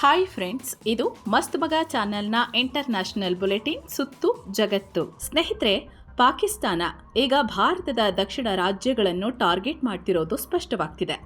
Hi friends, ಇದು ಮಸ್ತ್ ಮಗ ಚಾನೆಲ್ನ ಇಂಟರ್ನ್ಯಾಷನಲ್ ಬುಲೆಟಿನ್ ಸುತ್ತು ಜಗತ್ತು. ಸ್ನೇಹಿತರೆ, ಪಾಕಿಸ್ತಾನ ಈಗ ಭಾರತದ ದಕ್ಷಿಣ ರಾಜ್ಯಗಳನ್ನು ಟಾರ್ಗೆಟ್ ಮಾಡ್ತಿರೋದು ಸ್ಪಷ್ಟವಾಗ್ತಿದೆ.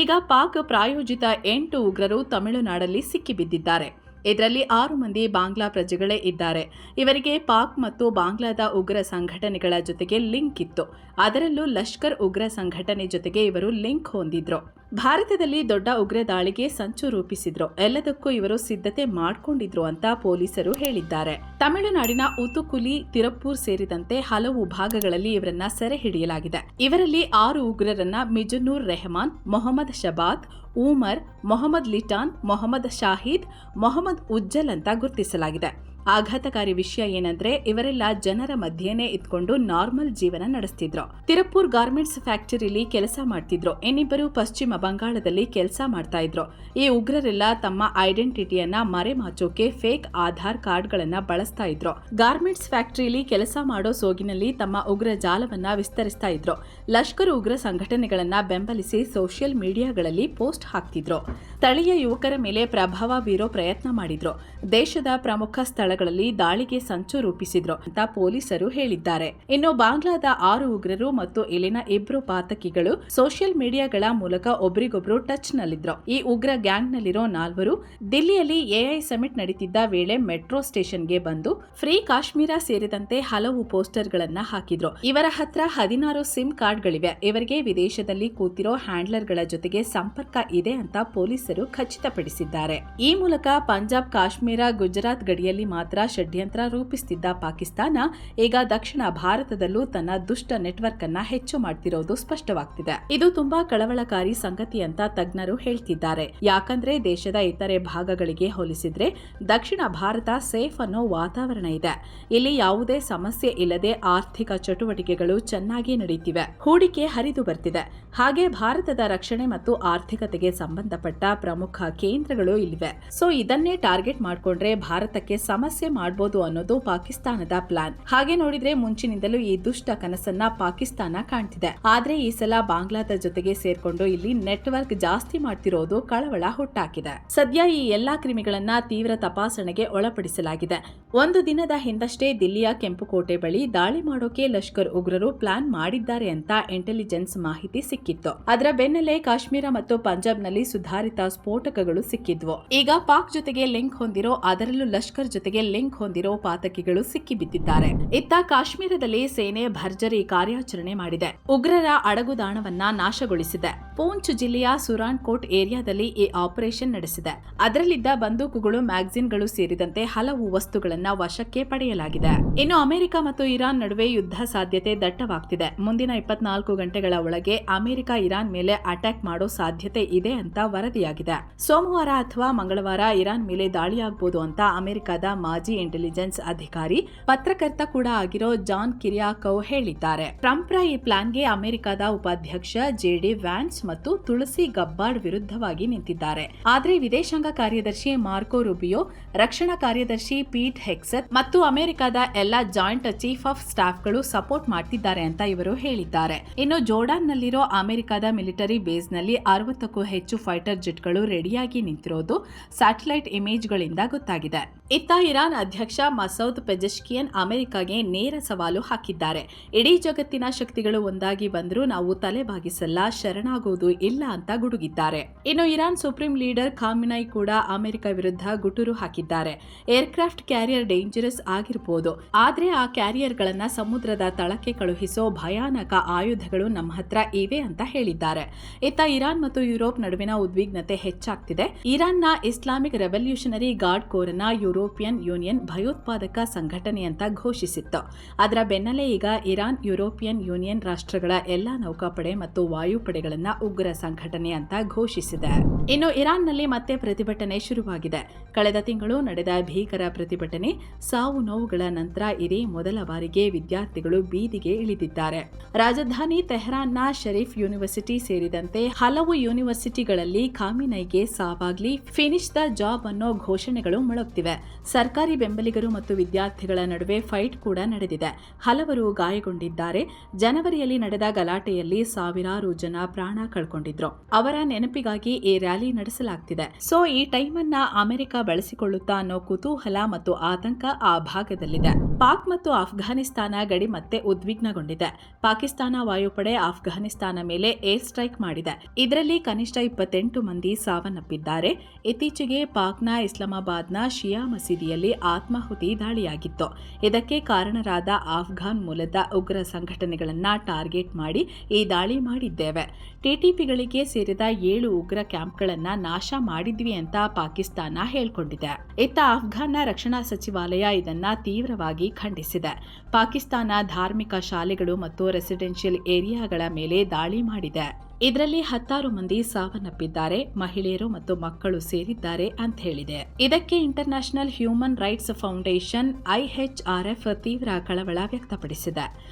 ಈಗ ಪಾಕ್ ಪ್ರಾಯೋಜಿತ 8 ಉಗ್ರರು ತಮಿಳುನಾಡಲ್ಲಿ ಸಿಕ್ಕಿಬಿದ್ದಿದ್ದಾರೆ. ಇದರಲ್ಲಿ 6 ಮಂದಿ ಬಾಂಗ್ಲಾ ಪ್ರಜೆಗಳೇ ಇದ್ದಾರೆ. ಇವರಿಗೆ ಪಾಕ್ ಮತ್ತು ಬಾಂಗ್ಲಾದ ಉಗ್ರ ಸಂಘಟನೆಗಳ ಜೊತೆಗೆ ಲಿಂಕ್ ಇತ್ತು. ಅದರಲ್ಲೂ ಲಷ್ಕರ್ ಉಗ್ರ ಸಂಘಟನೆ ಜೊತೆಗೆ ಇವರು ಲಿಂಕ್ ಹೊಂದಿದ್ರು. ಭಾರತದಲ್ಲಿ ದೊಡ್ಡ ಉಗ್ರ ದಾಳಿಗೆ ಸಂಚು ರೂಪಿಸಿದ್ರು. ಎಲ್ಲದಕ್ಕೂ ಇವರು ಸಿದ್ಧತೆ ಮಾಡಿಕೊಂಡಿದ್ರು ಅಂತ ಪೊಲೀಸರು ಹೇಳಿದ್ದಾರೆ. ತಮಿಳುನಾಡಿನ ಉತುಕುಲಿ, ತಿರುಪ್ಪೂರ್ ಸೇರಿದಂತೆ ಹಲವು ಭಾಗಗಳಲ್ಲಿ ಇವರನ್ನ ಸೆರೆ ಹಿಡಿಯಲಾಗಿದೆ. ಇವರಲ್ಲಿ 6 ಉಗ್ರರನ್ನ ಮಿಜುನ್ನೂರ್ ರೆಹಮಾನ್, ಮೊಹಮ್ಮದ್ ಶಬಾತ್, ಉಮರ್, ಮೊಹಮ್ಮದ್ ಲಿಟಾನ್, ಮೊಹಮ್ಮದ್ ಶಾಹಿದ್, ಮೊಹಮ್ಮದ್ ಉಜ್ಜಲ್ ಅಂತ ಗುರುತಿಸಲಾಗಿದೆ. ಆಘಾತಕಾರಿ ವಿಷಯ ಏನಂದ್ರೆ ಇವರೆಲ್ಲ ಜನರ ಮಧ್ಯೆನೇ ಇದ್ಕೊಂಡು ನಾರ್ಮಲ್ ಜೀವನ ನಡೆಸ್ತಿದ್ರು. ತಿರುಪ್ಪೂರ್ ಗಾರ್ಮೆಂಟ್ಸ್ ಫ್ಯಾಕ್ಟರಿಲಿ ಕೆಲಸ ಮಾಡ್ತಿದ್ರು. ಇನ್ನಿಬ್ಬರು ಪಶ್ಚಿಮ ಬಂಗಾಳದಲ್ಲಿ ಕೆಲಸ ಮಾಡ್ತಾ ಇದ್ರು. ಈ ಉಗ್ರರೆಲ್ಲ ತಮ್ಮ ಐಡೆಂಟಿಟಿಯನ್ನ ಮರೆಮಾಚೋಕೆ ಫೇಕ್ ಆಧಾರ್ ಕಾರ್ಡ್ಗಳನ್ನ ಬಳಸ್ತಾ ಇದ್ರು. ಗಾರ್ಮೆಂಟ್ಸ್ ಫ್ಯಾಕ್ಟರಿಲಿ ಕೆಲಸ ಮಾಡೋ ಸೋಗಿನಲ್ಲಿ ತಮ್ಮ ಉಗ್ರ ಜಾಲವನ್ನ ವಿಸ್ತರಿಸ್ತಾ ಇದ್ರು. ಲಷ್ಕರ್ ಉಗ್ರ ಸಂಘಟನೆಗಳನ್ನ ಬೆಂಬಲಿಸಿ ಸೋಷಿಯಲ್ ಮೀಡಿಯಾಗಳಲ್ಲಿ ಪೋಸ್ಟ್ ಹಾಕ್ತಿದ್ರು. ಸ್ಥಳೀಯ ಯುವಕರ ಮೇಲೆ ಪ್ರಭಾವ ಬೀರೋ ಪ್ರಯತ್ನ ಮಾಡಿದ್ರು. ದೇಶದ ಪ್ರಮುಖ ಸ್ಥಳಗಳಲ್ಲಿ ದಾಳಿಗೆ ಸಂಚು ರೂಪಿಸಿದ್ರು ಅಂತ ಪೊಲೀಸರು ಹೇಳಿದ್ದಾರೆ. ಇನ್ನು ಬಾಂಗ್ಲಾದ 6 ಉಗ್ರರು ಮತ್ತು ಇಲ್ಲಿನ 2 ಪಾತಕಿಗಳು ಸೋಷಿಯಲ್ ಮೀಡಿಯಾಗಳ ಮೂಲಕ ಒಬ್ರಿಗೊಬ್ರು ಟಚ್ ನಲ್ಲಿದ್ರು. ಈ ಉಗ್ರ ಗ್ಯಾಂಗ್ ನಲ್ಲಿರೋ 4 ದಿಲ್ಲಿಯಲ್ಲಿ ಎಐ ಸಮಿಟ್ ನಡೀತಿದ್ದ ವೇಳೆ ಮೆಟ್ರೋ ಸ್ಟೇಷನ್ಗೆ ಬಂದು ಫ್ರೀ ಕಾಶ್ಮೀರ ಸೇರಿದಂತೆ ಹಲವು ಪೋಸ್ಟರ್ ಗಳನ್ನ ಹಾಕಿದ್ರು. ಇವರ ಹತ್ರ 16 ಸಿಮ್ ಕಾರ್ಡ್ಗಳಿವೆ. ಇವರಿಗೆ ವಿದೇಶದಲ್ಲಿ ಕೂತಿರೋ ಹ್ಯಾಂಡ್ಲರ್ಗಳ ಜೊತೆಗೆ ಸಂಪರ್ಕ ಇದೆ ಅಂತ ಪೊಲೀಸರು ಖಚಿತಪಡಿಸಿದ್ದಾರೆ. ಈ ಮೂಲಕ ಪಂಜಾಬ್, ಕಾಶ್ಮೀರ, ಗುಜರಾತ್ ಗಡಿಯಲ್ಲಿ ಮಾತ್ರ ಷಡ್ಯಂತ್ರ ರೂಪಿಸುತ್ತಿದ್ದ ಪಾಕಿಸ್ತಾನ ಈಗ ದಕ್ಷಿಣ ಭಾರತದಲ್ಲೂ ತನ್ನ ದುಷ್ಟ ನೆಟ್ವರ್ಕ್ ಅನ್ನ ಹೆಚ್ಚು ಮಾಡ್ತಿರೋದು ಸ್ಪಷ್ಟವಾಗ್ತಿದೆ. ಇದು ತುಂಬಾ ಕಳವಳಕಾರಿ ಸಂಗತಿ ಅಂತ ತಜ್ಞರು ಹೇಳ್ತಿದ್ದಾರೆ. ಯಾಕಂದ್ರೆ ದೇಶದ ಇತರೆ ಭಾಗಗಳಿಗೆ ಹೋಲಿಸಿದ್ರೆ ದಕ್ಷಿಣ ಭಾರತ ಸೇಫ್ ಅನ್ನೋ ವಾತಾವರಣ ಇದೆ. ಇಲ್ಲಿ ಯಾವುದೇ ಸಮಸ್ಯೆ ಇಲ್ಲದೆ ಆರ್ಥಿಕ ಚಟುವಟಿಕೆಗಳು ಚೆನ್ನಾಗಿ ನಡೀತಿವೆ. ಹೂಡಿಕೆ ಹರಿದು ಬರ್ತಿದೆ. ಹಾಗೆ ಭಾರತದ ರಕ್ಷಣೆ ಮತ್ತು ಆರ್ಥಿಕತೆಗೆ ಸಂಬಂಧಪಟ್ಟ ಪ್ರಮುಖ ಕೇಂದ್ರಗಳು ಇಲ್ಲಿವೆ. ಸೊ ಇದನ್ನೇ ಟಾರ್ಗೆಟ್ ಮಾಡ್ಕೊಂಡ್ರೆ ಭಾರತಕ್ಕೆ ಸಮಸ್ಯೆ ಮಾಡಬಹುದು ಅನ್ನೋದು ಪಾಕಿಸ್ತಾನದ ಪ್ಲಾನ್. ಹಾಗೆ ನೋಡಿದ್ರೆ ಮುಂಚಿನಿಂದಲೂ ಈ ದುಷ್ಟ ಕನಸನ್ನ ಪಾಕಿಸ್ತಾನ ಕಾಣ್ತಿದೆ. ಆದ್ರೆ ಈ ಸಲ ಬಾಂಗ್ಲಾದ ಜೊತೆಗೆ ಸೇರ್ಕೊಂಡು ಇಲ್ಲಿ ನೆಟ್ವರ್ಕ್ ಜಾಸ್ತಿ ಮಾಡ್ತಿರೋದು ಕಳವಳ ಹುಟ್ಟಾಕಿದೆ. ಸದ್ಯ ಈ ಎಲ್ಲಾ ಕ್ರಿಮಿಗಳನ್ನ ತೀವ್ರ ತಪಾಸಣೆಗೆ ಒಳಪಡಿಸಲಾಗಿದೆ. ಒಂದು ದಿನದ ಹಿಂದಷ್ಟೇ ದಿಲ್ಲಿಯ ಕೆಂಪುಕೋಟೆ ಬಳಿ ದಾಳಿ ಮಾಡೋಕೆ ಲಷ್ಕರ್ ಉಗ್ರರು ಪ್ಲಾನ್ ಮಾಡಿದ್ದಾರೆ ಅಂತ ಇಂಟೆಲಿಜೆನ್ಸ್ ಮಾಹಿತಿ ಸಿಕ್ಕಿತ್ತು. ಅದರ ಬೆನ್ನಲ್ಲೇ ಕಾಶ್ಮೀರ ಮತ್ತು ಪಂಜಾಬ್ನಲ್ಲಿ ಸುಧಾರಿತ ಸ್ಫೋಟಕಗಳು ಸಿಕ್ಕಿದ್ವು. ಈಗ ಪಾಕ್ ಜೊತೆಗೆ ಲಿಂಕ್ ಹೊಂದಿರೋ, ಅದರಲ್ಲೂ ಲಷ್ಕರ್ ಜೊತೆಗೆ ಲಿಂಕ್ ಹೊಂದಿರೋ ಪಾತಕಿಗಳು ಸಿಕ್ಕಿಬಿದ್ದಿದ್ದಾರೆ. ಇತ್ತ ಕಾಶ್ಮೀರದಲ್ಲಿ ಸೇನೆ ಭರ್ಜರಿ ಕಾರ್ಯಾಚರಣೆ ಮಾಡಿದೆ. ಉಗ್ರರ ಅಡಗುದಾಣವನ್ನ ನಾಶಗೊಳಿಸಿದೆ. ಪೂಂಚ್ ಜಿಲ್ಲೆಯ ಸುರಾನ್ಕೋಟ್ ಏರಿಯಾದಲ್ಲಿ ಈ ಆಪರೇಷನ್ ನಡೆಸಿದೆ. ಅದರಲ್ಲಿದ್ದ ಬಂದೂಕುಗಳು, ಮ್ಯಾಗಜಿನ್ಗಳು ಸೇರಿದಂತೆ ಹಲವು ವಸ್ತುಗಳನ್ನ ವಶಕ್ಕೆ ಪಡೆಯಲಾಗಿದೆ. ಇನ್ನು ಅಮೆರಿಕ ಮತ್ತು ಇರಾನ್ ನಡುವೆ ಯುದ್ಧ ಸಾಧ್ಯತೆ ದಟ್ಟವಾಗ್ತಿದೆ. ಮುಂದಿನ 24 ಗಂಟೆಗಳ ಒಳಗೆ ಅಮೆರಿಕ ಇರಾನ್ ಮೇಲೆ ಅಟ್ಯಾಕ್ ಮಾಡೋ ಸಾಧ್ಯತೆ ಇದೆ ಅಂತ ವರದಿಯಾಗಿದೆ. ಸೋಮವಾರ ಅಥವಾ ಮಂಗಳವಾರ ಇರಾನ್ ಮೇಲೆ ದಾಳಿಯಾಗಬಹುದು ಅಂತ ಅಮೆರಿಕದ ಮಾಜಿ ಇಂಟೆಲಿಜೆನ್ಸ್ ಅಧಿಕಾರಿ, ಪತ್ರಕರ್ತ ಕೂಡ ಆಗಿರೋ ಜಾನ್ ಕಿರಿಯಾಕೋವ್ ಹೇಳಿದ್ದಾರೆ. ಟ್ರಂಪ್ರ ಈ ಪ್ಲಾನ್ಗೆ ಅಮೆರಿಕದ ಉಪಾಧ್ಯಕ್ಷ ಜೆಡಿ ವ್ಯಾನ್ಸ್ ಮತ್ತು ತುಳಸಿ ಗಬ್ಬಾರ್ಡ್ ವಿರುದ್ಧವಾಗಿ ನಿಂತಿದ್ದಾರೆ. ಆದ್ರೆ ವಿದೇಶಾಂಗ ಕಾರ್ಯದರ್ಶಿ ಮಾರ್ಕೋ ರುಬಿಯೋ, ರಕ್ಷಣಾ ಕಾರ್ಯದರ್ಶಿ ಪೀಟ್ ಹೆಕ್ಸೆತ್ ಮತ್ತು ಅಮೆರಿಕದ ಎಲ್ಲ ಜಾಯಿಂಟ್ ಚೀಫ್ ಆಫ್ ಸ್ಟಾಫ್ಗಳು ಸಪೋರ್ಟ್ ಮಾಡ್ತಿದ್ದಾರೆ ಅಂತ ಇವರು ಹೇಳಿದ್ದಾರೆ. ಇನ್ನು ಜೋರ್ಡಾನ್ನಲ್ಲಿರೋ ಅಮೆರಿಕದ ಮಿಲಿಟರಿ ಬೇಸ್ನಲ್ಲಿ 60ಕ್ಕೂ ಹೆಚ್ಚು ಫೈಟರ್ ಜೆಟ್ಗಳು ರೆಡಿಯಾಗಿ ನಿಂತಿರೋದು ಸ್ಯಾಟಲೈಟ್ ಇಮೇಜ್ಗಳಿಂದ ಗೊತ್ತಾಗಿದೆ. ಇತ್ತ ಇರಾನ್ ಅಧ್ಯಕ್ಷ ಮಸೌದ್ ಪೆಜೆಶ್ಕಿಯನ್ ಅಮೆರಿಕಾಗೆ ನೇರ ಸವಾಲು ಹಾಕಿದ್ದಾರೆ. ಇಡೀ ಜಗತ್ತಿನ ಶಕ್ತಿಗಳು ಒಂದಾಗಿ ಬಂದರೂ ನಾವು ತಲೆಬಾಗಿಸಲ್ಲ, ಶರಣಾಗುವುದು ಇಲ್ಲ ಅಂತ ಗುಡುಗಿದ್ದಾರೆ. ಇನ್ನು ಇರಾನ್ ಸುಪ್ರೀಂ ಲೀಡರ್ ಖಾಮಿನೈ ಕೂಡ ಅಮೆರಿಕ ವಿರುದ್ಧ ಗುಟುರು ಹಾಕಿದ್ದಾರೆ. ಏರ್ಕ್ರಾಫ್ಟ್ ಕ್ಯಾರಿಯರ್ ಡೇಂಜರಸ್ ಆಗಿರಬಹುದು, ಆದ್ರೆ ಆ ಕ್ಯಾರಿಯರ್ಗಳನ್ನ ಸಮುದ್ರದ ತಳಕ್ಕೆ ಕಳುಹಿಸೋ ಭಯಾನಕ ಆಯುಧಗಳು ನಮ್ಮ ಹತ್ರ ಇವೆ ಅಂತ ಹೇಳಿದ್ದಾರೆ. ಇತ್ತ ಇರಾನ್ ಮತ್ತು ಯುರೋಪ್ ನಡುವಿನ ಉದ್ವಿಗ್ನತೆ ಹೆಚ್ಚಾಗ್ತಿದೆ. ಇರಾನ್ನ ಇಸ್ಲಾಮಿಕ್ ರೆವಲ್ಯೂಷನರಿ ಗಾರ್ಡ್ ಕೋರ್ ಅನ್ನ ಯುರೋಪಿಯನ್ ಯೂನಿಯನ್ ಭಯೋತ್ಪಾದಕ ಸಂಘಟನೆ ಅಂತ ಘೋಷಿಸಿತ್ತು. ಅದರ ಬೆನ್ನಲ್ಲೇ ಈಗ ಇರಾನ್ ಯುರೋಪಿಯನ್ ಯೂನಿಯನ್ ರಾಷ್ಟ್ರಗಳ ಎಲ್ಲಾ ನೌಕಾಪಡೆ ಮತ್ತು ವಾಯುಪಡೆಗಳನ್ನ ಉಗ್ರ ಸಂಘಟನೆ ಅಂತ ಘೋಷಿಸಿದೆ. ಇನ್ನು ಇರಾನ್ನಲ್ಲಿ ಮತ್ತೆ ಪ್ರತಿಭಟನೆ ಶುರುವಾಗಿದೆ. ಕಳೆದ ತಿಂಗಳು ನಡೆದ ಭೀಕರ ಪ್ರತಿಭಟನೆ, ಸಾವು ನೋವುಗಳ ನಂತರ ಇದೇ ಮೊದಲ ಬಾರಿಗೆ ವಿದ್ಯಾರ್ಥಿಗಳು ಬೀದಿಗೆ ಇಳಿದಿದ್ದಾರೆ. ರಾಜಧಾನಿ ತೆಹರಾನ್ನ ಶರೀಫ್ ಯೂನಿವರ್ಸಿಟಿ ಸೇರಿದಂತೆ ಹಲವು ಯೂನಿವರ್ಸಿಟಿಗಳಲ್ಲಿ ಖಾಮಿನೈಗೆ ಸಾವಾಗ್ಲಿ, ಫಿನಿಶ್ ದ ಜಾಬ್ ಅನ್ನೋ ಘೋಷಣೆಗಳು ಮೊಳಗ್ತಿವೆ. ಸರ್ಕಾರಿ ಬೆಂಬಲಿಗರು ಮತ್ತು ವಿದ್ಯಾರ್ಥಿಗಳ ನಡುವೆ ಫೈಟ್ ಕೂಡ ನಡೆದಿದೆ. ಹಲವರು ಗಾಯಗೊಂಡಿದ್ದಾರೆ. ಜನವರಿಯಲ್ಲಿ ನಡೆದ ಗಲಾಟೆಯಲ್ಲಿ ಸಾವಿರಾರು ಜನ ಪ್ರಾಣ ಕಳ್ಕೊಂಡಿದ್ರು. ಅವರ ನೆನಪಿಗಾಗಿ ಈ ರ್ಯಾಲಿ ನಡೆಸಲಾಗ್ತಿದೆ. ಸೊ ಈ ಟೈಮನ್ನ ಅಮೆರಿಕ ಬಳಸಿಕೊಳ್ಳುತ್ತಾ ಅನ್ನೋ ಕುತೂಹಲ ಮತ್ತು ಆತಂಕ ಆ ಭಾಗದಲ್ಲಿದೆ. ಪಾಕ್ ಮತ್ತು ಆಫ್ಘಾನಿಸ್ತಾನ ಗಡಿ ಮತ್ತೆ ಉದ್ವಿಗ್ನಗೊಂಡಿದೆ. ಪಾಕಿಸ್ತಾನ ವಾಯುಪಡೆ ಆಫ್ಘಾನಿಸ್ತಾನ ಮೇಲೆ ಏರ್ ಸ್ಟ್ರೈಕ್ ಮಾಡಿದೆ. ಇದರಲ್ಲಿ ಕನಿಷ್ಠ 28 ಮಂದಿ ಸಾವನ್ನಪ್ಪಿದ್ದಾರೆ. ಇತ್ತೀಚೆಗೆ ಪಾಕ್ನ ಇಸ್ಲಾಮಾಬಾದ್ನ ಶಿಯಾ ಮಸೀದಿಯಲ್ಲಿ ಆತ್ಮಾಹುತಿ ದಾಳಿಯಾಗಿತ್ತು. ಇದಕ್ಕೆ ಕಾರಣರಾದ ಆಫ್ಘಾನ್ ಮೂಲದ ಉಗ್ರ ಸಂಘಟನೆಗಳನ್ನ ಟಾರ್ಗೆಟ್ ಮಾಡಿ ಈ ದಾಳಿ ಮಾಡಿದ್ದೇವೆ. ಟಿಟಿಪಿಗಳಿಗೆ ಸೇರಿದ 7 ಉಗ್ರ ಕ್ಯಾಂಪ್ಗಳನ್ನ ನಾಶ ಮಾಡಿದ್ವಿ ಅಂತ ಪಾಕಿಸ್ತಾನ ಹೇಳ್ಕೊಂಡಿದೆ. ಇತ್ತ ಆಫ್ಘಾನ್ನ ರಕ್ಷಣಾ ಸಚಿವಾಲಯ ಇದನ್ನ ತೀವ್ರವಾಗಿ ಖಂಡಿಸಿದೆ. ಪಾಕಿಸ್ತಾನ ಧಾರ್ಮಿಕ ಶಾಲೆಗಳು ಮತ್ತು ರೆಸಿಡೆನ್ಷಿಯಲ್ ಏರಿಯಾಗಳ ಮೇಲೆ ದಾಳಿ ಮಾಡಿದೆ. ಇದರಲ್ಲಿ 16 ಮಂದಿ ಸಾವನ್ನಪ್ಪಿದ್ದಾರೆ. ಮಹಿಳೆಯರು ಮತ್ತು ಮಕ್ಕಳು ಸೇರಿದ್ದಾರೆ ಅಂತ ಹೇಳಿದೆ. ಇದಕ್ಕೆ international human rights foundation IHRF ತೀವ್ರ ಕಳವಳ ವ್ಯಕ್ತಪಡಿಸಿದೆ.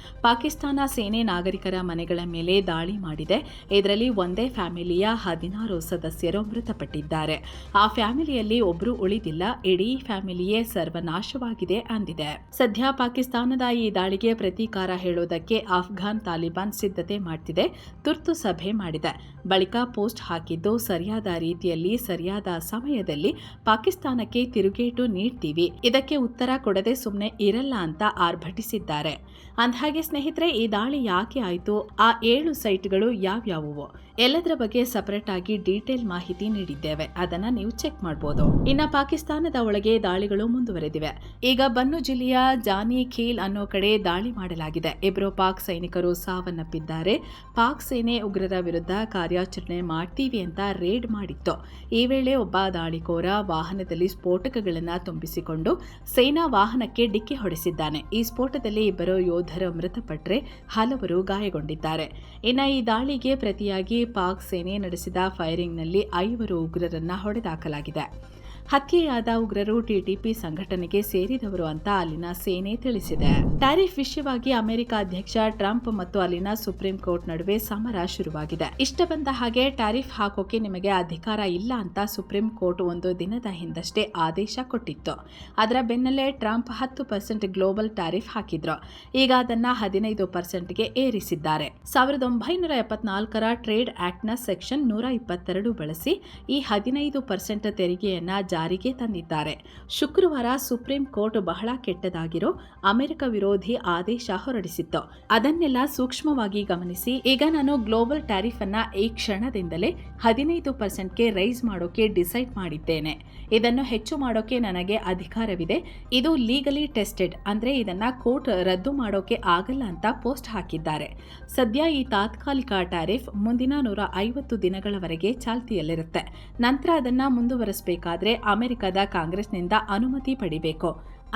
ಪಾಕಿಸ್ತಾನ ಸೇನೆ ನಾಗರಿಕರ ಮನೆಗಳ ಮೇಲೆ ದಾಳಿ ಮಾಡಿದೆ. ಇದರಲ್ಲಿ ಒಂದೇ ಫ್ಯಾಮಿಲಿಯ 16 ಸದಸ್ಯರು ಮೃತಪಟ್ಟಿದ್ದಾರೆ. ಆ ಫ್ಯಾಮಿಲಿಯಲ್ಲಿ ಒಬ್ಬರು ಉಳಿದಿಲ್ಲ. ಇಡೀ ಫ್ಯಾಮಿಲಿಯೇ ಸರ್ವನಾಶವಾಗಿದೆ ಅಂದಿದೆ. ಸದ್ಯ ಪಾಕಿಸ್ತಾನದ ಈ ದಾಳಿಗೆ ಪ್ರತೀಕಾರ ಹೇಳೋದಕ್ಕೆ ಆಫ್ಘಾನ್ ತಾಲಿಬಾನ್ ಸಿದ್ಧತೆ ಮಾಡ್ತಿದೆ. ತುರ್ತು ಸಭೆ ಮಾಡಿದೆ. ಬಳಿಕ ಪೋಸ್ಟ್ ಹಾಕಿದ್ದು, ಸರಿಯಾದ ರೀತಿಯಲ್ಲಿ ಸರಿಯಾದ ಸಮಯದಲ್ಲಿ ಪಾಕಿಸ್ತಾನಕ್ಕೆ ತಿರುಗೇಟು ನೀಡ್ತೀವಿ, ಇದಕ್ಕೆ ಉತ್ತರ ಕೊಡದೆ ಸುಮ್ಮನೆ ಇರಲ್ಲ ಅಂತ ಆರ್ಭಟಿಸಿದ್ದಾರೆ. ಅಂದಹಾಗೆ ಸ್ನೇಹಿತರೆ, ಈ ದಾಳಿ ಯಾಕೆ ಆಯಿತು, ಆ 7 ಸೈಟ್ಗಳು ಯಾವ್ಯಾವುವು ಎಲ್ಲದರ ಬಗ್ಗೆ ಸಪರೇಟ್ ಆಗಿ ಡೀಟೇಲ್ ಮಾಹಿತಿ ನೀಡಿದ್ದೇವೆ. ಅದನ್ನ ನೀವು ಚೆಕ್ ಮಾಡಬಹುದು. ಇನ್ನು ಪಾಕಿಸ್ತಾನದ ಒಳಗೆ ದಾಳಿಗಳು ಮುಂದುವರೆದಿವೆ. ಈಗ ಬನ್ನು ಜಿಲ್ಲೆಯ ಜಾನಿ ಖೀಲ್ ಅನ್ನೋ ಕಡೆ ದಾಳಿ ಮಾಡಲಾಗಿದೆ. 2 ಪಾಕ್ ಸೈನಿಕರು ಸಾವನ್ನಪ್ಪಿದ್ದಾರೆ. ಪಾಕ್ ಸೇನೆ ಉಗ್ರರ ವಿರುದ್ಧ ಕಾರ್ಯಾಚರಣೆ ಮಾಡ್ತೀವಿ ಅಂತ ರೇಡ್ ಮಾಡಿತ್ತು. ಈ ವೇಳೆ ಒಬ್ಬ ದಾಳಿಕೋರ ವಾಹನದಲ್ಲಿ ಸ್ಫೋಟಕಗಳನ್ನು ತುಂಬಿಸಿಕೊಂಡು ಸೇನಾ ವಾಹನಕ್ಕೆ ಡಿಕ್ಕಿ ಹೊಡೆಸಿದ್ದಾನೆ. ಈ ಸ್ಫೋಟದಲ್ಲಿ 2 ಯೋಧರು ಮೃತಪಟ್ಟರೆ ಹಲವರು ಗಾಯಗೊಂಡಿದ್ದಾರೆ. ಇನ್ನು ಈ ದಾಳಿಗೆ ಪ್ರತಿಯಾಗಿ ಪಾಕ್ ಸೇನೆ ನಡೆಸಿದ ಫೈರಿಂಗ್ನಲ್ಲಿ 5 ಉಗ್ರರನ್ನ ಹೊಡೆದಾಕಲಾಗಿದೆ. ಹತ್ಯೆಯಾದ ಉಗ್ರರು ಟಿಟಿಪಿ ಸಂಘಟನೆಗೆ ಸೇರಿದವರು ಅಂತ ಅಲ್ಲಿನ ಸೇನೆ ತಿಳಿಸಿದೆ. ಟ್ಯಾರಿಫ್ ವಿಷಯವಾಗಿ ಅಮೆರಿಕ ಅಧ್ಯಕ್ಷ ಟ್ರಂಪ್ ಮತ್ತು ಅಲ್ಲಿನ ಸುಪ್ರೀಂ ಕೋರ್ಟ್ ನಡುವೆ ಸಮರ ಶುರುವಾಗಿದೆ. ಇಷ್ಟ ಬಂದ ಹಾಗೆ ಟ್ಯಾರಿಫ್ ಹಾಕೋಕೆ ನಿಮಗೆ ಅಧಿಕಾರ ಇಲ್ಲ ಅಂತ ಸುಪ್ರೀಂ ಕೋರ್ಟ್ ಒಂದು ದಿನದ ಹಿಂದಷ್ಟೇ ಆದೇಶ ಕೊಟ್ಟಿತ್ತು. ಅದರ ಬೆನ್ನಲ್ಲೇ ಟ್ರಂಪ್ 10% ಗ್ಲೋಬಲ್ ಟ್ಯಾರಿಫ್ ಹಾಕಿದ್ರು. ಈಗ ಅದನ್ನ 15%ಗೆ ಏರಿಸಿದ್ದಾರೆ. 1974ರ ಟ್ರೇಡ್ ಆಕ್ಟ್ನ ಸೆಕ್ಷನ್ 122 ಬಳಸಿ ಈ 15% ತೆರಿಗೆಯನ್ನ ಜಾರಿಗೆ ತಂದಿದ್ದಾರೆ. ಶುಕ್ರವಾರ ಸುಪ್ರೀಂ ಕೋರ್ಟ್ ಬಹಳ ಕೆಟ್ಟದಾಗಿರೋ ಅಮೆರಿಕ ವಿರೋಧಿ ಆದೇಶ ಹೊರಡಿಸಿತ್ತು. ಅದನ್ನೆಲ್ಲ ಸೂಕ್ಷ್ಮವಾಗಿ ಗಮನಿಸಿ ಈಗ ನಾನು ಗ್ಲೋಬಲ್ ಟ್ಯಾರಿಫ್ ಅನ್ನ ಈ ಕ್ಷಣದಿಂದಲೇ 15%ಗೆ ರೈಸ್ ಮಾಡೋಕೆ ಡಿಸೈಡ್ ಮಾಡಿದ್ದೇನೆ. ಇದನ್ನು ಹೆಚ್ಚು ಮಾಡೋಕೆ ನನಗೆ ಅಧಿಕಾರವಿದೆ. ಇದು ಲೀಗಲಿ ಟೆಸ್ಟೆಡ್, ಅಂದ್ರೆ ಇದನ್ನ ಕೋರ್ಟ್ ರದ್ದು ಮಾಡೋಕೆ ಆಗಲ್ಲ ಅಂತ ಪೋಸ್ಟ್ ಹಾಕಿದ್ದಾರೆ. ಸದ್ಯ ಈ ತಾತ್ಕಾಲಿಕ ಟ್ಯಾರಿಫ್ ಮುಂದಿನ 150 ದಿನಗಳವರೆಗೆ ಚಾಲ್ತಿಯಲ್ಲಿರುತ್ತೆ. ನಂತರ ಅದನ್ನ ಮುಂದುವರಿಸಬೇಕಾದ್ರೆ ಅಮೆರಿಕದ ಕಾಂಗ್ರೆಸ್ನಿಂದ ಅನುಮತಿ ಪಡಿಬೇಕು.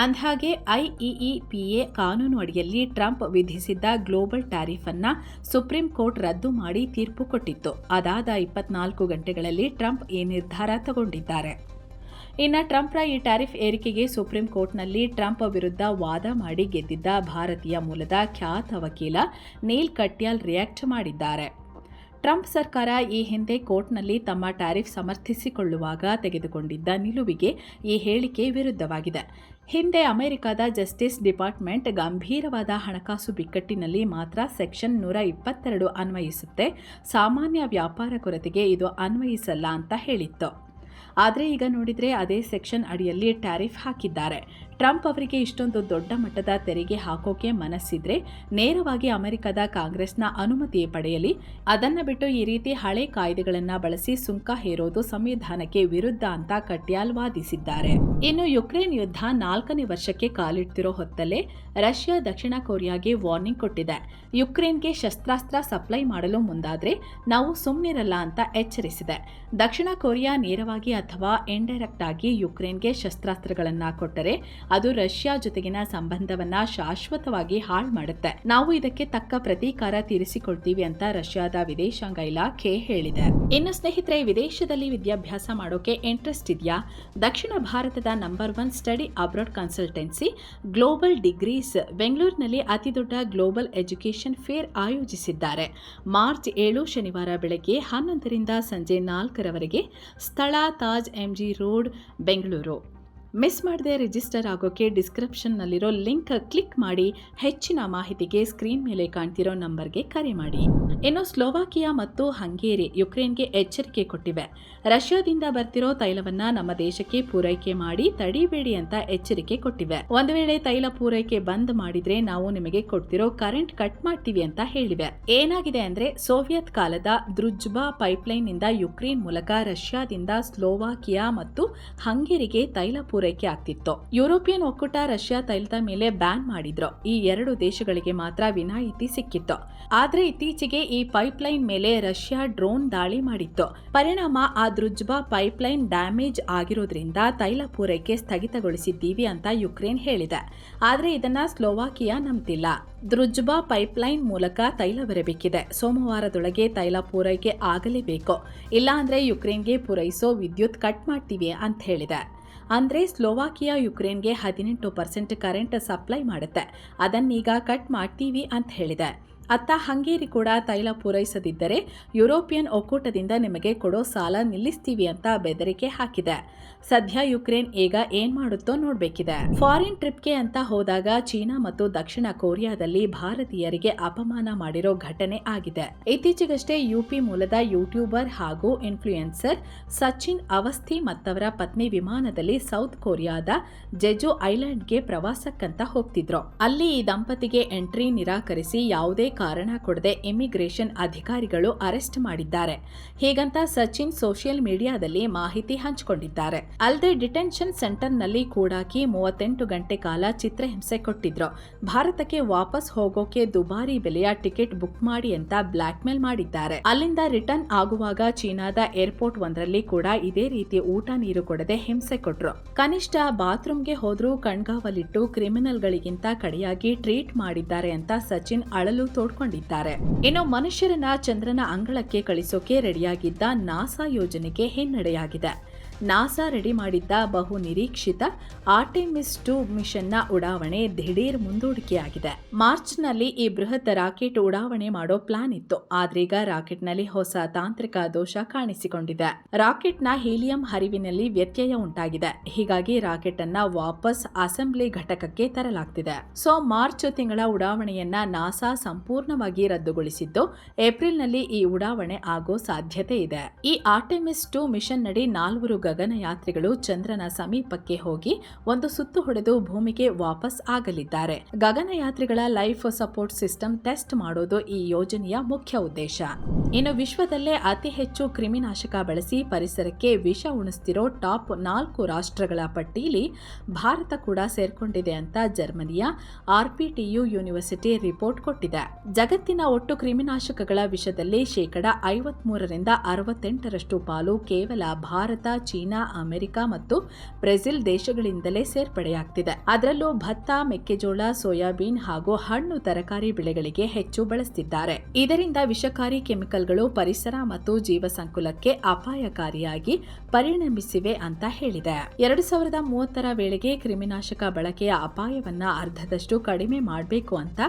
ಅಂದಹಾಗೆ IEEPA ಕಾನೂನು ಅಡಿಯಲ್ಲಿ ಟ್ರಂಪ್ ವಿಧಿಸಿದ್ದ ಗ್ಲೋಬಲ್ ಟ್ಯಾರಿಫ್ ಅನ್ನ ಸುಪ್ರೀಂ ಕೋರ್ಟ್ ರದ್ದು ಮಾಡಿ ತೀರ್ಪು ಕೊಟ್ಟಿತ್ತು. ಅದಾದ 24 ಗಂಟೆಗಳಲ್ಲಿ ಟ್ರಂಪ್ ಈ ನಿರ್ಧಾರ ತಗೊಂಡಿದ್ದಾರೆ. ಇನ್ನು ಟ್ರಂಪ್ರ ಈ ಟ್ಯಾರಿಫ್ ಏರಿಕೆಗೆ ಸುಪ್ರೀಂ ಕೋರ್ಟ್ನಲ್ಲಿ ಟ್ರಂಪ್ ವಿರುದ್ಧ ವಾದ ಮಾಡಿ ಗೆದ್ದಿದ್ದ ಭಾರತೀಯ ಮೂಲದ ಖ್ಯಾತ ವಕೀಲ ನೀಲ್ ಕಟ್ಯಾಲ್ ರಿಯಾಕ್ಟ್ ಮಾಡಿದ್ದಾರೆ. ಟ್ರಂಪ್ ಸರ್ಕಾರ ಈ ಹಿಂದೆ ಕೋರ್ಟ್ನಲ್ಲಿ ತಮ್ಮ ಟ್ಯಾರಿಫ್ ಸಮರ್ಥಿಸಿಕೊಳ್ಳುವಾಗ ತೆಗೆದುಕೊಂಡಿದ್ದ ನಿಲುವಿಗೆ ಈ ಹೇಳಿಕೆ ವಿರುದ್ಧವಾಗಿದೆ. ಹಿಂದೆ ಅಮೆರಿಕದ ಜಸ್ಟಿಸ್ ಡಿಪಾರ್ಟ್ಮೆಂಟ್ ಗಂಭೀರವಾದ ಹಣಕಾಸು ಬಿಕ್ಕಟ್ಟಿನಲ್ಲಿ ಮಾತ್ರ ಸೆಕ್ಷನ್ 122 ಅನ್ವಯಿಸುತ್ತೆ, ಸಾಮಾನ್ಯ ವ್ಯಾಪಾರ ಕೊರತೆಗೆ ಇದು ಅನ್ವಯಿಸಲ್ಲ ಅಂತ ಹೇಳಿತ್ತು. ಆದರೆ ಈಗ ನೋಡಿದರೆ ಅದೇ ಸೆಕ್ಷನ್ ಅಡಿಯಲ್ಲಿ ಟ್ಯಾರಿಫ್ ಹಾಕಿದ್ದಾರೆ. ಟ್ರಂಪ್ ಅವರಿಗೆ ಇಷ್ಟೊಂದು ದೊಡ್ಡ ಮಟ್ಟದ ತೆರಿಗೆ ಹಾಕೋಕೆ ಮನಸ್ಸಿದ್ರೆ ನೇರವಾಗಿ ಅಮೆರಿಕದ ಕಾಂಗ್ರೆಸ್ನ ಅನುಮತಿ ಪಡೆಯಲಿ. ಅದನ್ನ ಬಿಟ್ಟು ಈ ರೀತಿ ಹಳೆ ಕಾಯ್ದೆಗಳನ್ನು ಬಳಸಿ ಸುಂಕ ಹೇರೋದು ಸಂವಿಧಾನಕ್ಕೆ ವಿರುದ್ಧ ಅಂತ ಕಟ್ಯಾಲ್ ವಾದಿಸಿದ್ದಾರೆ. ಇನ್ನು ಯುಕ್ರೇನ್ ಯುದ್ಧ 4ನೇ ವರ್ಷಕ್ಕೆ ಕಾಲಿಡ್ತಿರೋ ಹೊತ್ತಲ್ಲೇ ರಷ್ಯಾ ದಕ್ಷಿಣ ಕೊರಿಯಾಗೆ ವಾರ್ನಿಂಗ್ ಕೊಟ್ಟಿದೆ. ಯುಕ್ರೇನ್ಗೆ ಶಸ್ತ್ರಾಸ್ತ್ರ ಸಪ್ಲೈ ಮಾಡಲು ಮುಂದಾದ್ರೆ ನಾವು ಸುಮ್ಮನಿರಲ್ಲ ಅಂತ ಎಚ್ಚರಿಸಿದೆ. ದಕ್ಷಿಣ ಕೊರಿಯಾ ನೇರವಾಗಿ ಅಥವಾ ಇಂಡೈರೆಕ್ಟ್ ಆಗಿ ಯುಕ್ರೇನ್ಗೆ ಶಸ್ತ್ರಾಸ್ತ್ರಗಳನ್ನು ಕೊಟ್ಟರೆ ಅದು ರಷ್ಯಾ ಜೊತೆಗಿನ ಸಂಬಂಧವನ್ನ ಶಾಶ್ವತವಾಗಿ ಹಾಳು ಮಾಡುತ್ತೆ. ನಾವು ಇದಕ್ಕೆ ತಕ್ಕ ಪ್ರತೀಕಾರ ತೀರಿಸಿಕೊಳ್ತೀವಿ ಅಂತ ರಷ್ಯಾದ ವಿದೇಶಾಂಗ ಇಲಾಖೆ ಹೇಳಿದೆ. ಇನ್ನು ಸ್ನೇಹಿತರೆ, ವಿದೇಶದಲ್ಲಿ ವಿದ್ಯಾಭ್ಯಾಸ ಮಾಡೋಕೆ ಇಂಟ್ರೆಸ್ಟ್ ಇದೆಯಾ? ದಕ್ಷಿಣ ಭಾರತದ number 1 study abroad consultancy global degrees ಬೆಂಗಳೂರಿನಲ್ಲಿ ಅತಿದೊಡ್ಡ ಗ್ಲೋಬಲ್ ಎಜುಕೇಷನ್ ಫೇರ್ ಆಯೋಜಿಸಿದ್ದಾರೆ. ಮಾರ್ಚ್ 7 ಶನಿವಾರ ಬೆಳಗ್ಗೆ 11ರಿಂದ ಸಂಜೆ 4ರವರೆಗೆ. ಸ್ಥಳ Taj MG road, Bengaluru. Miss ಮಾಡದೆ ರಿಜಿಸ್ಟರ್ ಆಗೋಕೆ ಡಿಸ್ಕ್ರಿಪ್ಷನ್ನಲ್ಲಿರೋ ಲಿಂಕ್ ಕ್ಲಿಕ್ ಮಾಡಿ ಹೆಚ್ಚಿನ ಮಾಹಿತಿಗೆ ಸ್ಕ್ರೀನ್ ಮೇಲೆ ಕಾಣ್ತಿರೋ ನಂಬರ್ಗೆ ಕರೆ ಮಾಡಿ. ಇನ್ನು ಸ್ಲೋವಾಕಿಯಾ ಮತ್ತು ಹಂಗೇರಿ ಯುಕ್ರೇನ್ಗೆ ಎಚ್ಚರಿಕೆ ಕೊಟ್ಟಿವೆ. ರಷ್ಯಾದಿಂದ ಬರ್ತಿರೋ ತೈಲವನ್ನ ನಮ್ಮ ದೇಶಕ್ಕೆ ಪೂರೈಕೆ ಮಾಡಿ ತಡಿಬೇಡಿ ಅಂತ ಎಚ್ಚರಿಕೆ ಕೊಟ್ಟಿವೆ. ಒಂದು ವೇಳೆ ತೈಲ ಪೂರೈಕೆ ಬಂದ್ ಮಾಡಿದ್ರೆ ನಾವು ನಿಮಗೆ ಕೊಡ್ತಿರೋ ಕರೆಂಟ್ ಕಟ್ ಮಾಡ್ತೀವಿ ಅಂತ ಹೇಳಿವೆ. ಏನಾಗಿದೆ ಅಂದ್ರೆ ಸೋವಿಯತ್ ಕಾಲದ ದ್ರುಜ್ಬಾ ಪೈಪ್ಲೈನ್ ನಿಂದ ಯುಕ್ರೇನ್ ಮೂಲಕ ರಷ್ಯಾದಿಂದ ಸ್ಲೋವಾಕಿಯಾ ಮತ್ತು ಹಂಗೇರಿಗೆ ತೈಲ ಪೂರೈಕೆ ಆಗ್ತಿತ್ತು. ಯುರೋಪಿಯನ್ ಒಕ್ಕೂಟ ರಷ್ಯಾ ತೈಲದ ಮೇಲೆ ಬ್ಯಾನ್ ಮಾಡಿದ್ರು. ಈ ಎರಡು ದೇಶಗಳಿಗೆ ಮಾತ್ರ ವಿನಾಯಿತಿ ಸಿಕ್ಕಿತ್ತು. ಆದ್ರೆ ಇತ್ತೀಚೆಗೆ ಈ ಪೈಪ್ಲೈನ್ ಮೇಲೆ ರಷ್ಯಾ ಡ್ರೋನ್ ದಾಳಿ ಮಾಡಿತ್ತು. ಪರಿಣಾಮ ಆ ದ್ರುಜ್ಬಾ ಪೈಪ್ಲೈನ್ ಡ್ಯಾಮೇಜ್ ಆಗಿರೋದ್ರಿಂದ ತೈಲ ಪೂರೈಕೆ ಸ್ಥಗಿತಗೊಳಿಸಿದ್ದೀವಿ ಅಂತ ಯುಕ್ರೇನ್ ಹೇಳಿದೆ. ಆದ್ರೆ ಇದನ್ನ ಸ್ಲೋವಾಕಿಯಾ ನಂಬ್ತಿಲ್ಲ. ದ್ರುಜ್ಬಾ ಪೈಪ್ಲೈನ್ ಮೂಲಕ ತೈಲ ಬರಬೇಕಿದೆ. ಸೋಮವಾರದೊಳಗೆ ತೈಲ ಪೂರೈಕೆ ಆಗಲೇಬೇಕು, ಇಲ್ಲಾಂದ್ರೆ ಯುಕ್ರೇನ್ಗೆ ಪೂರೈಸೋ ವಿದ್ಯುತ್ ಕಟ್ ಮಾಡ್ತೀವಿ ಅಂತ ಹೇಳಿದೆ. ಅಂದ್ರೆ ಸ್ಲೋವಾಕಿಯಾ ಯುಕ್ರೇನ್ಗೆ 18% ಕರೆಂಟ್ ಸಪ್ಲೈ ಮಾಡುತ್ತೆ, ಅದನ್ನೀಗ ಕಟ್ ಮಾಡ್ತೀವಿ ಅಂತ ಹೇಳಿದೆ. ಅತ್ತ ಹಂಗೇರಿ ಕೂಡ ತೈಲ ಪೂರೈಸದಿದ್ದರೆ ಯುರೋಪಿಯನ್ ಒಕ್ಕೂಟದಿಂದ ನಿಮಗೆ ಕೊಡೋ ಸಾಲ ನಿಲ್ಲಿಸ್ತೀವಿ ಅಂತ ಬೆದರಿಕೆ ಹಾಕಿದೆ. ಸದ್ಯ ಯುಕ್ರೇನ್ ಈಗ ಏನ್ ಮಾಡುತ್ತೋ ನೋಡ್ಬೇಕಿದೆ. ಫಾರಿನ್ ಟ್ರಿಪ್ಗೆ ಅಂತ ಹೋದಾಗ ಚೀನಾ ಮತ್ತು ದಕ್ಷಿಣ ಕೊರಿಯಾದಲ್ಲಿ ಭಾರತೀಯರಿಗೆ ಅಪಮಾನ ಮಾಡಿರೋ ಘಟನೆ ಆಗಿದೆ. ಇತ್ತೀಚೆಗಷ್ಟೇ ಯುಪಿ ಮೂಲದ ಯೂಟ್ಯೂಬರ್ ಹಾಗೂ ಇನ್ಫ್ಲೂಯೆನ್ಸರ್ ಸಚಿನ್ ಅವಸ್ಥಿ ಮತ್ತವರ ಪತ್ನಿ ವಿಮಾನದಲ್ಲಿ ಸೌತ್ ಕೊರಿಯಾದ ಜೆಜು ಐಲ್ಯಾಂಡ್ಗೆ ಪ್ರವಾಸಕ್ಕಂತ ಹೋಗ್ತಿದ್ರು. ಅಲ್ಲಿ ಈ ದಂಪತಿಗೆ ಎಂಟ್ರಿ ನಿರಾಕರಿಸಿ ಯಾವುದೇ ಕಾರಣ ಕೊಡದೆ ಇಮಿಗ್ರೇಷನ್ ಅಧಿಕಾರಿಗಳು ಅರೆಸ್ಟ್ ಮಾಡಿದ್ದಾರೆ. ಹೀಗಂತ ಸಚಿನ್ ಸೋಷಿಯಲ್ ಮೀಡಿಯಾದಲ್ಲಿ ಮಾಹಿತಿ ಹಂಚಿಕೊಂಡಿದ್ದಾರೆ. ಅಲ್ಲದೆ ಡಿಟೆನ್ಷನ್ ಸೆಂಟರ್ನಲ್ಲಿ ಕೂಡಾಕಿ 38 ಗಂಟೆ ಕಾಲ ಚಿತ್ರಹಿಂಸೆ ಕೊಟ್ಟಿದ್ರು. ಭಾರತಕ್ಕೆ ವಾಪಸ್ ಹೋಗೋಕೆ ದುಬಾರಿ ಬೆಲೆಯ ಟಿಕೆಟ್ ಬುಕ್ ಮಾಡಿ ಅಂತ ಬ್ಲಾಕ್ ಮೇಲ್ ಮಾಡಿದ್ದಾರೆ. ಅಲ್ಲಿಂದ ರಿಟರ್ನ್ ಆಗುವಾಗ ಚೀನಾದ ಏರ್ಪೋರ್ಟ್ ಒಂದರಲ್ಲಿ ಕೂಡ ಇದೇ ರೀತಿ ಊಟ ನೀರು ಕೊಡದೆ ಹಿಂಸೆ ಕೊಟ್ರು. ಕನಿಷ್ಠ ಬಾತ್ರೂಮ್ಗೆ ಹೋದ್ರೂ ಕಣ್ಗಾವಲಿಟ್ಟು ಕ್ರಿಮಿನಲ್ಗಳಿಗಿಂತ ಕಡೆಯಾಗಿ ಟ್ರೀಟ್ ಮಾಡಿದ್ದಾರೆ ಅಂತ ಸಚಿನ್ ಅಳಲು ತೋಡ್ಕೊಂಡಿದ್ದಾರೆ. ಇನ್ನು ಮನುಷ್ಯರನ್ನ ಚಂದ್ರನ ಅಂಗಳಕ್ಕೆ ಕಳಿಸೋಕೆ ರೆಡಿಯಾಗಿದ್ದ ನಾಸಾ ಯೋಜನೆಗೆ ಹಿನ್ನಡೆಯಾಗಿದೆ. ನಾಸಾ ರೆಡಿ ಮಾಡಿದ್ದ ಬಹು ನಿರೀಕ್ಷಿತ ಆರ್ಟೆಮಿಸ್ 2 ಮಿಷನ್ನ ಉಡಾವಣೆ ದಿಢೀರ್ ಮುಂದೂಡಿಕೆಯಾಗಿದೆ. ಮಾರ್ಚ್ನಲ್ಲಿ ಈ ಬೃಹತ್ ರಾಕೆಟ್ ಉಡಾವಣೆ ಮಾಡೋ ಪ್ಲಾನ್ ಇತ್ತು. ಆದ್ರೀಗ ರಾಕೆಟ್ನಲ್ಲಿ ಹೊಸ ತಾಂತ್ರಿಕ ದೋಷ ಕಾಣಿಸಿಕೊಂಡಿದೆ. ರಾಕೆಟ್ನ ಹೀಲಿಯಂ ಹರಿವಿನಲ್ಲಿ ವ್ಯತ್ಯಯ ಉಂಟಾಗಿದೆ. ಹೀಗಾಗಿ ರಾಕೆಟ್ ಅನ್ನ ವಾಪಸ್ ಅಸೆಂಬ್ಲಿ ಘಟಕಕ್ಕೆ ತರಲಾಗ್ತಿದೆ. ಮಾರ್ಚ್ ತಿಂಗಳ ಉಡಾವಣೆಯನ್ನ ನಾಸಾ ಸಂಪೂರ್ಣವಾಗಿ ರದ್ದುಗೊಳಿಸಿದ್ದು ಏಪ್ರಿಲ್ನಲ್ಲಿ ಈ ಉಡಾವಣೆ ಆಗೋ ಸಾಧ್ಯತೆ ಇದೆ. ಈ ಆರ್ಟೆಮಿಸ್ 2 ಮಿಷನ್ ನಡಿ 4 ಗಗನಯಾತ್ರಿಗಳು ಚಂದ್ರನ ಸಮೀಪಕ್ಕೆ ಹೋಗಿ ಒಂದು ಸುತ್ತು ಹೊಡೆದು ಭೂಮಿಗೆ ವಾಪಸ್ ಆಗಲಿದ್ದಾರೆ. ಗಗನಯಾತ್ರಿಗಳ ಲೈಫ್ ಸಪೋರ್ಟ್ ಸಿಸ್ಟಮ್ ಟೆಸ್ಟ್ ಮಾಡೋದು ಈ ಯೋಜನೆಯ ಮುಖ್ಯ ಉದ್ದೇಶ. ಇನ್ನು ವಿಶ್ವದಲ್ಲೇ ಅತಿ ಹೆಚ್ಚು ಕ್ರಿಮಿನಾಶಕ ಬಳಸಿ ಪರಿಸರಕ್ಕೆ ವಿಷ ಉಣಿಸ್ತಿರೋ ಟಾಪ್ 4 ರಾಷ್ಟ್ರಗಳ ಪಟ್ಟಿಯಲ್ಲಿ ಭಾರತ ಕೂಡ ಸೇರ್ಕೊಂಡಿದೆ ಅಂತ ಜರ್ಮನಿಯ RPTU ಯೂನಿವರ್ಸಿಟಿ ರಿಪೋರ್ಟ್ ಕೊಟ್ಟಿದೆ. ಜಗತ್ತಿನ ಒಟ್ಟು ಕ್ರಿಮಿನಾಶಕಗಳ ವಿಷಯದಲ್ಲಿ 53% 68% ಪಾಲು ಕೇವಲ ಭಾರತ, ಚೀನಾ, ಅಮೆರಿಕ ಮತ್ತು ಬ್ರೆಜಿಲ್ ದೇಶಗಳಿಂದಲೇ ಸೇರ್ಪಡೆಯಾಗ್ತಿದೆ. ಅದರಲ್ಲೂ ಭತ್ತ, ಮೆಕ್ಕೆಜೋಳ, ಸೋಯಾಬೀನ್ ಹಾಗೂ ಹಣ್ಣು ತರಕಾರಿ ಬೆಳೆಗಳಿಗೆ ಹೆಚ್ಚು ಬಳಸ್ತಿದ್ದಾರೆ. ಇದರಿಂದ ವಿಷಕಾರಿ ಕೆಮಿಕಲ್ಗಳು ಪರಿಸರ ಮತ್ತು ಜೀವಸಂಕುಲಕ್ಕೆ ಅಪಾಯಕಾರಿಯಾಗಿ ಪರಿಣಮಿಸಿವೆ ಅಂತ ಹೇಳಿದೆ. 2030ರ ವೇಳೆಗೆ ಕ್ರಿಮಿನಾಶಕ ಬಳಕೆಯ ಅಪಾಯವನ್ನ ಅರ್ಧದಷ್ಟು ಕಡಿಮೆ ಮಾಡಬೇಕು ಅಂತ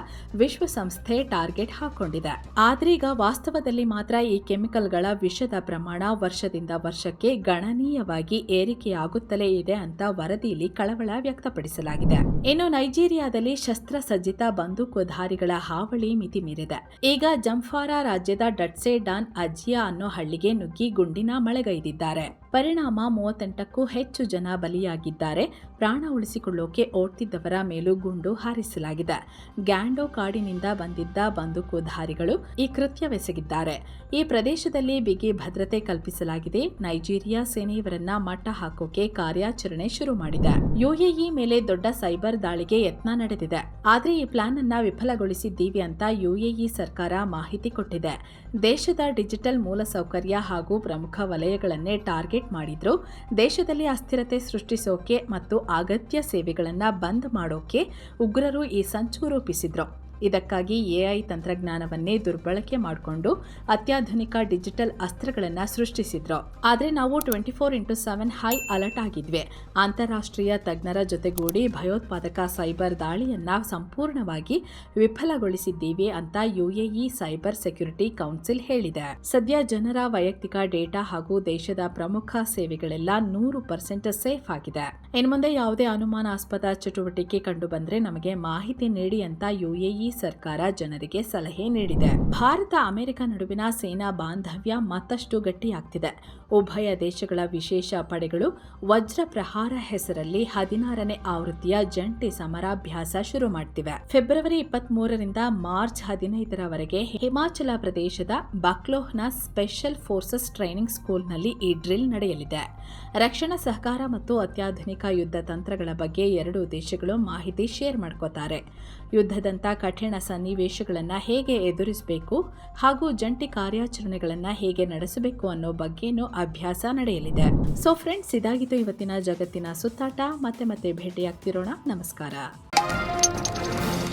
ವಿಶ್ವಸಂಸ್ಥೆ ಟಾರ್ಗೆಟ್ ಹಾಕೊಂಡಿದೆ. ಆದ್ರೀಗ ವಾಸ್ತವದಲ್ಲಿ ಮಾತ್ರ ಈ ಕೆಮಿಕಲ್ಗಳ ವಿಷದ ಪ್ರಮಾಣ ವರ್ಷದಿಂದ ವರ್ಷಕ್ಕೆ ಗಣನೀಯವಾಗಿ ಏರಿಕೆಯಾಗುತ್ತಲೇ ಇದೆ ಅಂತ ವರದಿಯಲ್ಲಿ ಕಳವಳ ವ್ಯಕ್ತಪಡಿಸಲಾಗಿದೆ. ಇನ್ನು ನೈಜೀರಿಯಾದಲ್ಲಿ ಶಸ್ತ್ರಸಜ್ಜಿತ ಬಂದೂಕುಧಾರಿಗಳ ಹಾವಳಿ ಮಿತಿ ಮೀರಿದೆ. ಈಗ ಜಂಫಾರಾ ರಾಜ್ಯದ ಡಟ್ಸೆ ಡಾನ್ ಅಜಿಯಾ ಅನ್ನೋ ಹಳ್ಳಿಗೆ ನುಗ್ಗಿ ಗುಂಡಿನ ಮಳೆಗೈದಿದ್ದಾರೆ. ಪರಿಣಾಮ 38ಕ್ಕೂ ಹೆಚ್ಚು ಜನ ಬಲಿಯಾಗಿದ್ದಾರೆ. ಪ್ರಾಣ ಉಳಿಸಿಕೊಳ್ಳೋಕೆ ಓಡ್ತಿದ್ದವರ ಮೇಲೂ ಗುಂಡು ಹಾರಿಸಲಾಗಿದೆ. ಗ್ಯಾಂಡೋ ಕಾಡಿನಿಂದ ಬಂದಿದ್ದ ಬಂದೂಕುಧಾರಿಗಳು ಈ ಕೃತ್ಯವೆಸಗಿದ್ದಾರೆ. ಈ ಪ್ರದೇಶದಲ್ಲಿ ಬಿಗಿ ಭದ್ರತೆ ಕಲ್ಪಿಸಲಾಗಿದೆ. ನೈಜೀರಿಯಾ ಸೇನೆಯವರನ್ನ ಮಟ್ಟ ಹಾಕೋಕೆ ಕಾರ್ಯಾಚರಣೆ ಶುರು ಮಾಡಿದೆ. UAE ಮೇಲೆ ದೊಡ್ಡ ಸೈಬರ್ ದಾಳಿಗೆ ಯತ್ನ ನಡೆದಿದೆ. ಆದ್ರೆ ಈ ಪ್ಲಾನ್ ಅನ್ನ ವಿಫಲಗೊಳಿಸಿದ್ದೀವಿ ಅಂತ UAE ಸರ್ಕಾರ ಮಾಹಿತಿ ಕೊಟ್ಟಿದೆ. ದೇಶದ ಡಿಜಿಟಲ್ ಮೂಲಸೌಕರ್ಯ ಹಾಗೂ ಪ್ರಮುಖ ವಲಯಗಳನ್ನೇ ಟಾರ್ಗೆಟ್ ಮಾಡಿದ್ರು. ದೇಶದಲ್ಲಿ ಅಸ್ಥಿರತೆ ಸೃಷ್ಟಿಸೋಕೆ ಮತ್ತು ಅಗತ್ಯ ಸೇವೆಗಳನ್ನ ಬಂದ್ ಮಾಡೋಕೆ ಉಗ್ರರು ಈ ಸಂಚು ರೂಪಿಸಿದ್ರು. ಇದಕ್ಕಾಗಿ ಎಐ ತಂತ್ರಜ್ಞಾನವನ್ನೇ ದುರ್ಬಳಕೆ ಮಾಡಿಕೊಂಡು ಅತ್ಯಾಧುನಿಕ ಡಿಜಿಟಲ್ ಅಸ್ತ್ರಗಳನ್ನು ಸೃಷ್ಟಿಸಿದ್ರು. ಆದರೆ ನಾವು 24x7 ಹೈ ಅಲರ್ಟ್ ಆಗಿದ್ವಿ. ಅಂತಾರಾಷ್ಟ್ರೀಯ ತಜ್ಞರ ಜೊತೆಗೂಡಿ ಭಯೋತ್ಪಾದಕ ಸೈಬರ್ ದಾಳಿಯನ್ನ ಸಂಪೂರ್ಣವಾಗಿ ವಿಫಲಗೊಳಿಸಿದ್ದೀವಿ ಅಂತ ಯುಎಇ ಸೈಬರ್ ಸೆಕ್ಯುರಿಟಿ ಕೌನ್ಸಿಲ್ ಹೇಳಿದೆ. ಸದ್ಯ ಜನರ ವೈಯಕ್ತಿಕ ಡೇಟಾ ಹಾಗೂ ದೇಶದ ಪ್ರಮುಖ ಸೇವೆಗಳೆಲ್ಲ 100% ಸೇಫ್ ಆಗಿದೆ. ಇನ್ನು ಮುಂದೆ ಯಾವುದೇ ಅನುಮಾನಾಸ್ಪದ ಚಟುವಟಿಕೆ ಕಂಡು ಬಂದ್ರೆ ನಮಗೆ ಮಾಹಿತಿ ನೀಡಿ ಅಂತ ಯುಎಇ ಸರ್ಕಾರ ಜನರಿಗೆ ಸಲಹೆ ನೀಡಿದೆ. ಭಾರತ ಅಮೆರಿಕ ನಡುವಿನ ಸೇನಾ ಬಾಂಧವ್ಯ ಮತ್ತಷ್ಟು ಗಟ್ಟಿಯಾಗ್ತಿದೆ. ಉಭಯ ದೇಶಗಳ ವಿಶೇಷ ಪಡೆಗಳು ವಜ್ರ ಪ್ರಹಾರ ಹೆಸರಲ್ಲಿ 16ನೇ ಆವೃತ್ತಿಯ ಜಂಟಿ ಸಮರಾಭ್ಯಾಸ ಶುರು ಮಾಡ್ತಿವೆ. ಫೆಬ್ರವರಿ 23ರಿಂದ ಮಾರ್ಚ್ 15ರವರೆಗೆ ಹಿಮಾಚಲ ಪ್ರದೇಶದ ಬಕ್ಲೋಹ್ನ ಸ್ಪೆಷಲ್ ಫೋರ್ಸಸ್ ಟ್ರೈನಿಂಗ್ ಸ್ಕೂಲ್ನಲ್ಲಿ ಈ ಡ್ರಿಲ್ ನಡೆಯಲಿದೆ. ರಕ್ಷಣಾ ಸಹಕಾರ ಮತ್ತು ಅತ್ಯಾಧುನಿಕ ಯುದ್ಧ ತಂತ್ರಗಳ ಬಗ್ಗೆ ಎರಡೂ ದೇಶಗಳು ಮಾಹಿತಿ ಶೇರ್ ಮಾಡ್ಕೋತಾರೆ. ಯುದ್ಧದಂತ ಕಠಿಣ ಸನ್ನಿವೇಶಗಳನ್ನು ಹೇಗೆ ಎದುರಿಸಬೇಕು ಹಾಗೂ ಜಂಟಿ ಕಾರ್ಯಾಚರಣೆಗಳನ್ನು ಹೇಗೆ ನಡೆಸಬೇಕು ಅನ್ನೋ ಬಗ್ಗೆನೂ ಅಭ್ಯಾಸ ನಡೆಯಲಿದೆ. ಸೊ ಫ್ರೆಂಡ್ಸ್, ಇದಾಗಿತ್ತು ಇವತ್ತಿನ ಜಗತ್ತಿನ ಸುತ್ತಾಟ. ಮತ್ತೆ ಭೇಟಿಯಾಗ್ತಿರೋಣ. ನಮಸ್ಕಾರ.